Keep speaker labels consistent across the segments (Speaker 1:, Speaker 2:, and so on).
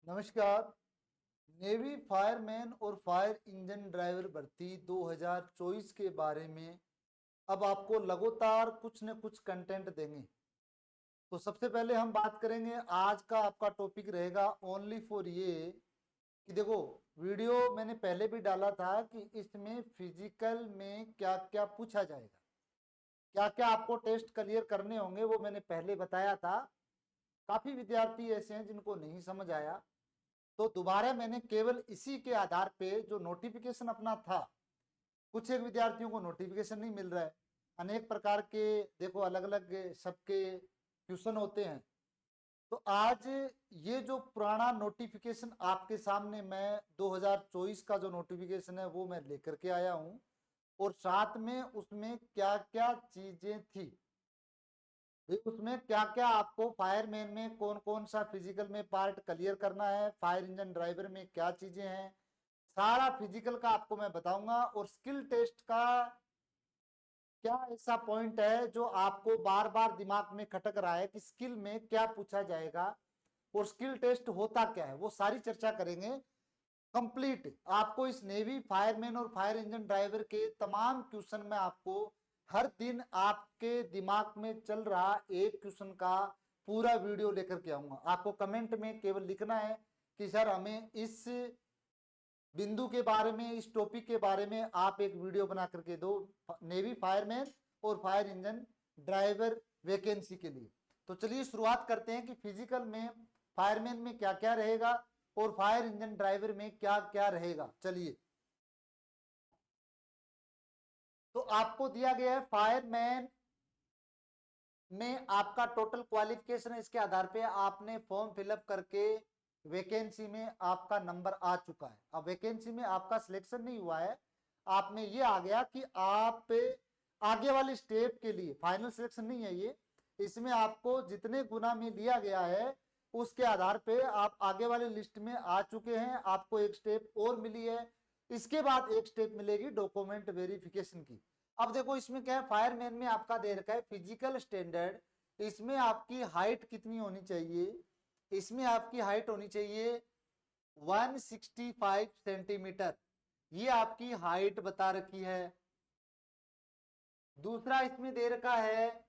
Speaker 1: नमस्कार। Navy fireman और fire engine driver भर्ती 2024 के बारे में अब आपको लगातार कुछ न कुछ कंटेंट देंगे। तो सबसे पहले हम बात करेंगे, आज का आपका टॉपिक रहेगा ओनली फॉर ये कि देखो, वीडियो मैंने पहले भी डाला था कि इसमें फिजिकल में क्या क्या पूछा जाएगा, क्या क्या आपको टेस्ट क्लियर करने होंगे, वो मैंने पहले बताया था। काफी विद्यार्थी ऐसे हैं जिनको नहीं समझ आया, तो दोबारा मैंने केवल इसी के आधार पे जो नोटिफिकेशन अपना था, कुछ एक विद्यार्थियों को नोटिफिकेशन नहीं मिल रहा है, अनेक प्रकार के देखो अलग अलग सबके ट्यूशन होते हैं। तो आज ये जो पुराना नोटिफिकेशन आपके सामने मैं 2024 का जो नोटिफिकेशन है वो मैं लेकर के आया हूं, और साथ में उसमें क्या क्या चीजें थी, उसमें क्या क्या आपको फायरमैन में कौन कौन सा फिजिकल में पार्ट क्लियर करना है, फायर इंजन ड्राइवर में क्या चीजें हैं, सारा फिजिकल का आपको मैं बताऊंगा। और स्किल टेस्ट का क्या ऐसा पॉइंट है जो आपको बार बार दिमाग में खटक रहा है कि स्किल में क्या पूछा जाएगा और स्किल टेस्ट होता क्या है, वो सारी चर्चा करेंगे कंप्लीट। आपको इस नेवी फायरमैन और फायर इंजन ड्राइवर के तमाम क्वेश्चन में आपको हर दिन आपके दिमाग में चल रहा एक क्वेश्चन का पूरा वीडियो लेकर के आऊंगा। आपको कमेंट में केवल लिखना है कि सर हमें इस बिंदु के बारे में, इस टॉपिक के बारे में आप एक वीडियो बना करके दो, नेवी फायरमैन और फायर इंजन ड्राइवर वैकेंसी के लिए। तो चलिए शुरुआत करते हैं कि फिजिकल में फायरमैन में क्या क्या रहेगा और फायर इंजन ड्राइवर में क्या क्या रहेगा। चलिए, तो आपको दिया गया है फायरमैन में आपका टोटल क्वालिफिकेशन है, इसके आधार पे आपने फॉर्म फिलअप करके वैकेंसी में आपका नंबर आ चुका है। अब वैकेंसी में आपका सिलेक्शन नहीं हुआ है, आप में ये आ गया कि आप आगे वाले स्टेप के लिए, फाइनल सिलेक्शन नहीं है ये, इसमें आपको जितने गुना में लिया गया है उसके आधार पे आप आगे वाले लिस्ट में आ चुके हैं। आपको एक स्टेप और मिली है, इसके बाद एक स्टेप मिलेगी डॉक्यूमेंट वेरिफिकेशन की। अब देखो इसमें क्या है, फायरमैन में आपका दे रखा है फिजिकल स्टैंडर्ड, इसमें आपकी हाइट कितनी होनी चाहिए, इसमें आपकी हाइट होनी चाहिए 165 सेंटीमीटर, ये आपकी हाइट बता रखी है। दूसरा इसमें दे रखा है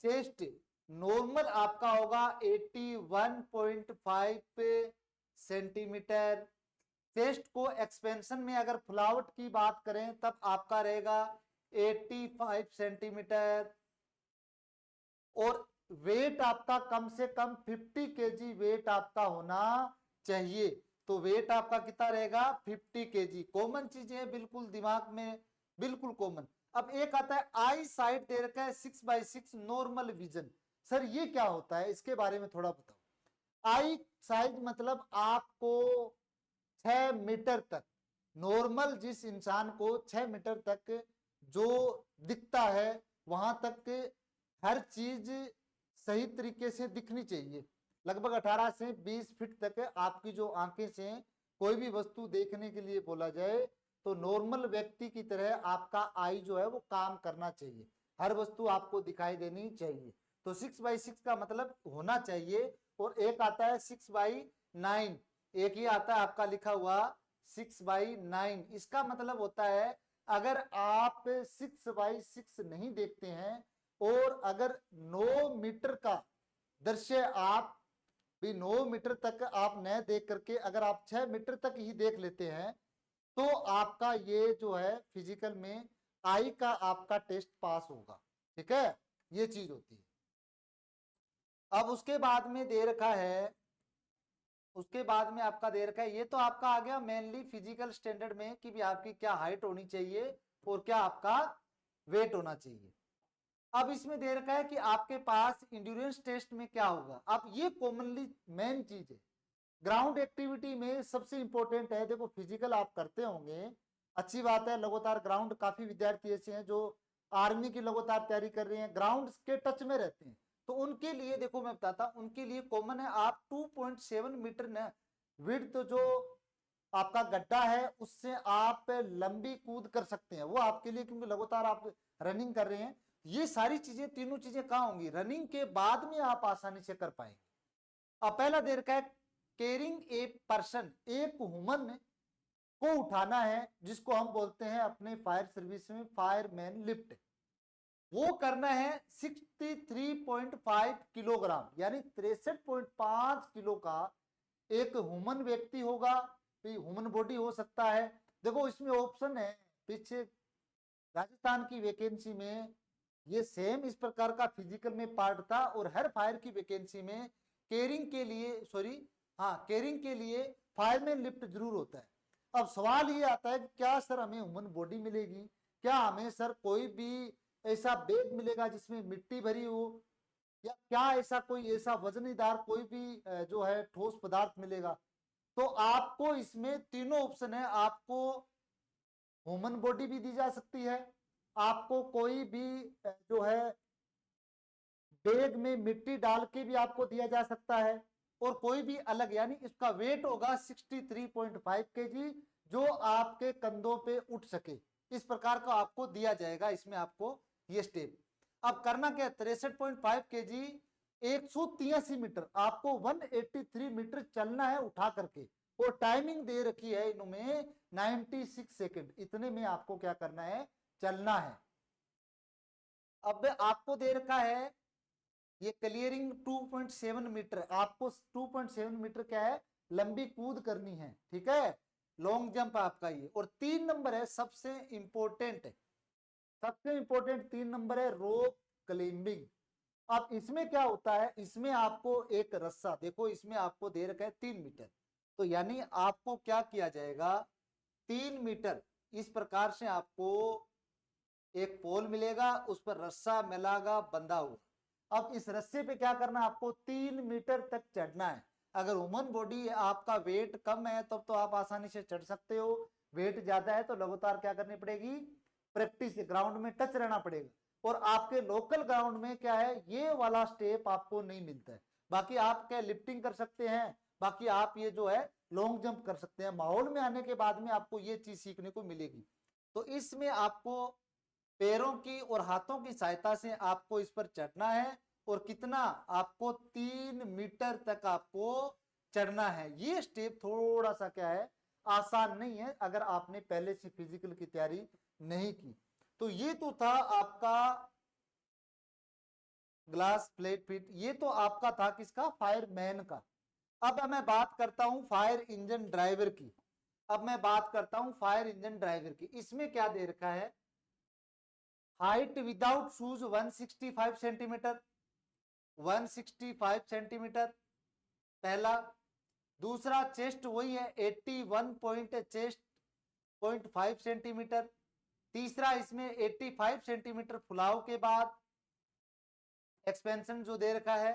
Speaker 1: चेस्ट, नॉर्मल आपका होगा 81.5 सेंटीमीटर। चेस्ट को एक्सपेंशन में अगर फुलावट की बात करें तब आपका रहेगा 85 सेंटीमीटर। और वेट आपका कम से कम 50 केजी वेट आपका होना चाहिए। तो वेट आपका कितना रहेगा, 50 केजी। कॉमन चीजें हैं, बिल्कुल दिमाग में बिल्कुल कॉमन। अब एक आता है आई साइट दे रखा है 6x6 नॉर्मल विजन। सर ये क्या होता है, इसके बारे में थोड़ा बताओ। आई साइज मतलब आपको 6 मीटर तक, नॉर्मल जिस इंसान को 6 मीटर तक जो दिखता है वहां तक हर चीज सही तरीके से दिखनी चाहिए। लगभग 18 से 20 फीट तक आपकी जो आंखें से कोई भी वस्तु देखने के लिए बोला जाए तो नॉर्मल व्यक्ति की तरह आपका आई जो है वो काम करना चाहिए, हर वस्तु आपको दिखाई देनी चाहिए। तो 6x6 का मतलब होना चाहिए। और एक आता है 6x9, एक ही आता है आपका लिखा हुआ 6x9। इसका मतलब होता है अगर आप 6x6 नहीं देखते हैं और अगर 9 मीटर का दृश्य आप भी 9 मीटर तक आप न देख करके अगर आप 6 मीटर तक ही देख लेते हैं तो आपका ये जो है फिजिकल में आई का आपका टेस्ट पास होगा। ठीक है, ये चीज होती है। अब उसके बाद में दे रखा है, उसके बाद में आपका दे रखा है, ये तो आपका आ गया मेनली फिजिकल स्टैंडर्ड में कि भी आपकी क्या हाइट होनी चाहिए और क्या आपका वेट होना चाहिए। अब इसमें दे रखा है कि आपके पास इंड्योरेंस टेस्ट में क्या होगा। अब ये कॉमनली मेन चीज है, ग्राउंड एक्टिविटी में सबसे इंपॉर्टेंट है। देखो फिजिकल आप करते होंगे, अच्छी बात है, लगातार ग्राउंड, काफी विद्यार्थी ऐसे हैं जो आर्मी की लगातार तैयारी कर रहे हैं, ग्राउंड के टच में रहते हैं, तो उनके लिए देखो मैं बताता, उनके लिए कॉमन है आप 2.7 मीटर न विड्थ तो जो आपका गड्ढा है उससे आप लंबी कूद कर सकते हैं, वो आपके लिए, क्योंकि लगातार आप रनिंग कर रहे हैं। ये सारी चीजें, तीनों चीजें कहां होंगी, रनिंग के बाद में आप आसानी से कर पाएंगे। अब पहला दे रखा है कैरिंग ए पर्सन, एक ह्यूमन को उठाना है, जिसको हम बोलते हैं अपने फायर सर्विस में फायरमैन लिफ्ट। वो करना है 63.5 किलोग्राम, यानी 63.5 किलो का एक ह्यूमन व्यक्ति होगा, ह्यूमन बॉडी हो सकता है। देखो इसमें ऑप्शन है, पीछे राजस्थान की वैकेंसी में ये सेम इस प्रकार का फिजिकल में पार्ट था, और हर फायर की वैकेंसी में कैरिंग के लिए कैरिंग के लिए फायरमैन लिफ्ट जरूर होता है। अब सवाल ये आता है कि क्या सर हमें ह्यूमन बॉडी मिलेगी, क्या हमें सर कोई भी ऐसा बैग मिलेगा जिसमें मिट्टी भरी हो, या क्या ऐसा कोई ऐसा वजनीदार कोई भी जो है ठोस पदार्थ मिलेगा। तो आपको इसमें तीनों ऑप्शन है, आपको ह्यूमन बॉडी भी दी जा सकती है, आपको कोई भी जो है बैग में मिट्टी डाल के भी आपको दिया जा सकता है, और कोई भी अलग, यानी इसका वेट होगा 63.5 केजी, जो आपके कंधों पे उठ सके, इस प्रकार का आपको दिया जाएगा इसमें आपको ये स्टेप। अब करना क्या, 63.5 केजी 183 मीटर, आपको 183 मीटर चलना है उठा करके, और टाइमिंग दे रखी है इनमें 96 सेकंड, इतने में आपको क्या करना है, चलना है। अब आपको दे रखा है ये क्लियरिंग 2.7 मीटर, आपको 2.7 मीटर क्या है, लंबी कूद करनी है, ठीक है, लॉन्ग जंप आपका ये। और 3 नंबर है सबसे इंपॉर्टेंट, 3 नंबर है रोप क्लाइंबिंग। अब इसमें क्या होता है, इसमें आपको एक रस्सा, देखो इसमें आपको दे रखा है 3 मीटर, तो यानी आपको क्या किया जाएगा, 3 मीटर इस प्रकार से आपको एक पोल मिलेगा, उस पर रस्सा मिलागा बंधा हुआ। अब इस रस्से पे क्या करना, आपको 3 मीटर तक चढ़ना है। अगर ह्यूमन बॉडी आपका वेट कम है तब तो आप आसानी से चढ़ सकते हो, वेट ज्यादा है तो लगातार क्या करनी पड़ेगी, प्रैक्टिस, ग्राउंड में टच रहना पड़ेगा। और आपके लोकल ग्राउंड में क्या है, ये वाला स्टेप आपको नहीं मिलता है। बाकी आप क्या लिफ्टिंग कर सकते हैं, बाकी आप ये जो है लॉन्ग जंप कर सकते हैं। माहौल में आने के बाद में आपको ये चीज सीखने को मिलेगी। तो इसमें आपको पैरों की और हाथों की सहायता से आपको इस पर चढ़ना है, और कितना, आपको 3 मीटर तक आपको चढ़ना है। ये स्टेप थोड़ा सा क्या है, आसान नहीं है अगर आपने पहले से फिजिकल की तैयारी नहीं की। तो ये तो था आपका ग्लास प्लेट फिट, ये तो आपका था किसका, फायरमैन का। अब मैं बात करता हूं फायर इंजन ड्राइवर की। फायर इंजन ड्राइवर की, इसमें क्या दे रखा है, height without shoes 165 centimetre, 165 centimetre पहला। दूसरा चेस्ट वही है 81 पॉइंट चेस्ट 0.5 सेंटीमीटर। तीसरा इसमें 85 सेंटीमीटर फुलाव के बाद एक्सपेंशन जो दे रखा है।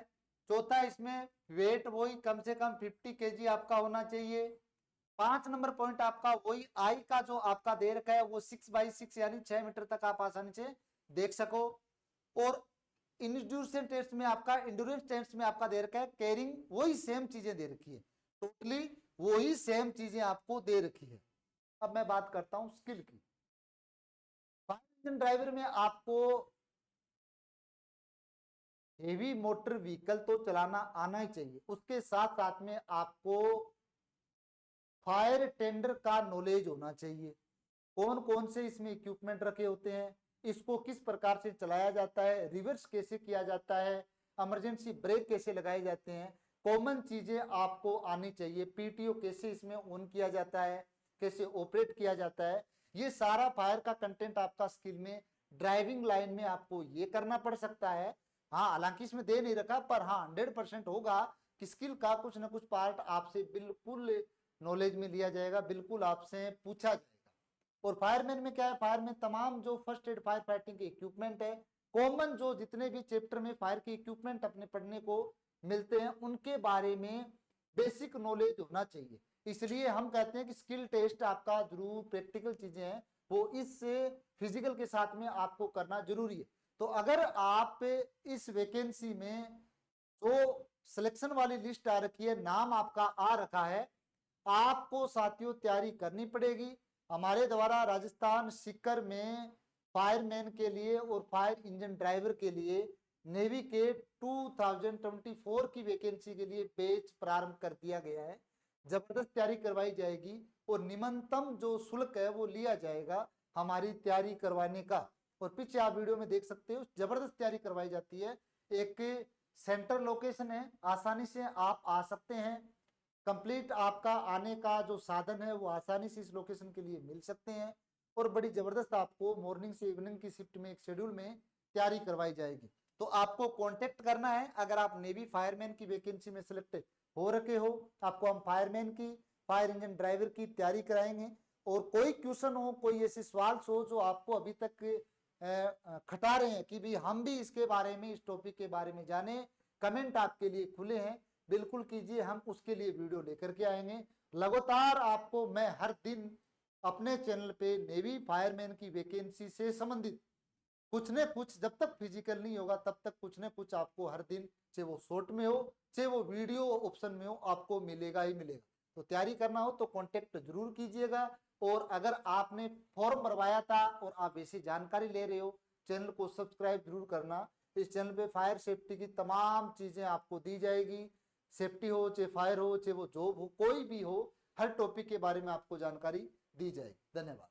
Speaker 1: चौथा इसमें वेट वही कम से कम 50 केजी आपका होना चाहिए। 5 नंबर पॉइंट आपका वही आई का जो आपका दे रखा है वो 6x6 यानी 6 मीटर तक आप आसानी से देख सको। और इंड्यूरेंस टेस्ट में आपका दे रखा है कैरिंग, वही सेम चीजें दे रखी है, टोटली वही सेम चीजें आपको दे रखी है। अब मैं बात करता हूं स्किल की। फायर इंजन ड्राइवर में आपको हेवी मोटर व्हीकल तो चलाना आना ही चाहिए, उसके साथ साथ में आपको फायर टेंडर का नॉलेज होना चाहिए। कौन कौन से इसमें इक्विपमेंट रखे होते हैं, इसको किस प्रकार से चलाया जाता है, रिवर्स कैसे किया जाता है, इमरजेंसी ब्रेक कैसे लगाए जाते हैं, कॉमन चीजें आपको आनी चाहिए। पीटीओ कैसे इसमें ऑन किया जाता है, कैसे ऑपरेट किया जाता है, ये सारा फायर का कंटेंट आपका स्किल में ड्राइविंग लाइन में आपको ये करना पड़ सकता है। हाँ हालांकि इसमें दे नहीं रखा, पर हाँ 100% होगा कि स्किल का कुछ ना कुछ पार्ट आपसे बिल्कुल नॉलेज में लिया जाएगा, बिल्कुल आपसे पूछा जाएगा। और फायरमैन में क्या है, फायर में तमाम जो फर्स्ट एड फायर फाइटिंग के इक्विपमेंट है, कॉमन जो जितने भी चैप्टर में फायर के इक्विपमेंट अपने पढ़ने को मिलते हैं उनके बारे में बेसिक नॉलेज होना चाहिए। इसलिए हम कहते हैं कि स्किल टेस्ट आपका जरूर, प्रैक्टिकल चीजें हैं वो इस फिजिकल के साथ में आपको करना जरूरी है। तो अगर आप इस वैकेंसी में जो सिलेक्शन वाली लिस्ट आ रखी है, नाम आपका आ रखा है, आपको साथियों तैयारी करनी पड़ेगी। हमारे द्वारा राजस्थान सीकर में फायरमैन के लिए और फायर इंजन ड्राइवर के लिए नेवी के 2024 की वैकेंसी के लिए बैच प्रारंभ कर दिया गया है। जबरदस्त तैयारी करवाई जाएगी और निम्नतम जो शुल्क है वो लिया जाएगा हमारी तैयारी करवाने का। और पीछे आप वीडियो में देख सकते हो जबरदस्त तैयारी करवाई जाती है। एक सेंटर लोकेशन है, आसानी से आप आ सकते हैं। कंप्लीट आपका आने का जो साधन है वो आसानी से इस लोकेशन के लिए मिल सकते हैं। और बड़ी जबरदस्त आपको मॉर्निंग से इवनिंग की शिफ्ट में एक शेड्यूल में तैयारी करवाई जाएगी। तो आपको कांटेक्ट करना है अगर आप नेवी फायरमैन की वैकेंसी में सिलेक्ट हो रखे हो। आपको हम फायरमैन की, फायर इंजन ड्राइवर की तैयारी कराएंगे। और कोई क्वेश्चन हो, कोई ऐसे सवाल हो जो आपको अभी तक खटा रहे हैं कि भी हम भी इसके बारे में, इस टॉपिक के बारे में जाने, कमेंट आपके लिए खुले हैं, बिल्कुल कीजिए, हम उसके लिए वीडियो लेकर के आएंगे। लगातार आपको मैं हर दिन अपने चैनल पे नेवी फायरमैन की वैकेंसी से संबंधित कुछ न कुछ, जब तक फिजिकल नहीं होगा तब तक कुछ न कुछ आपको हर दिन, चाहे वो शॉर्ट में हो चाहे वो वीडियो ऑप्शन में हो, आपको मिलेगा ही मिलेगा। तो तैयारी करना हो तो कांटेक्ट जरूर कीजिएगा। और अगर आपने फॉर्म भरवाया था और आप ऐसी जानकारी ले रहे हो, चैनल को सब्सक्राइब जरूर करना। इस चैनल पे फायर सेफ्टी की तमाम चीजें आपको दी जाएगी। सेफ्टी हो चाहे फायर हो चाहे वो जॉब हो, कोई भी हो, हर टॉपिक के बारे में आपको जानकारी दी जाएगी। धन्यवाद।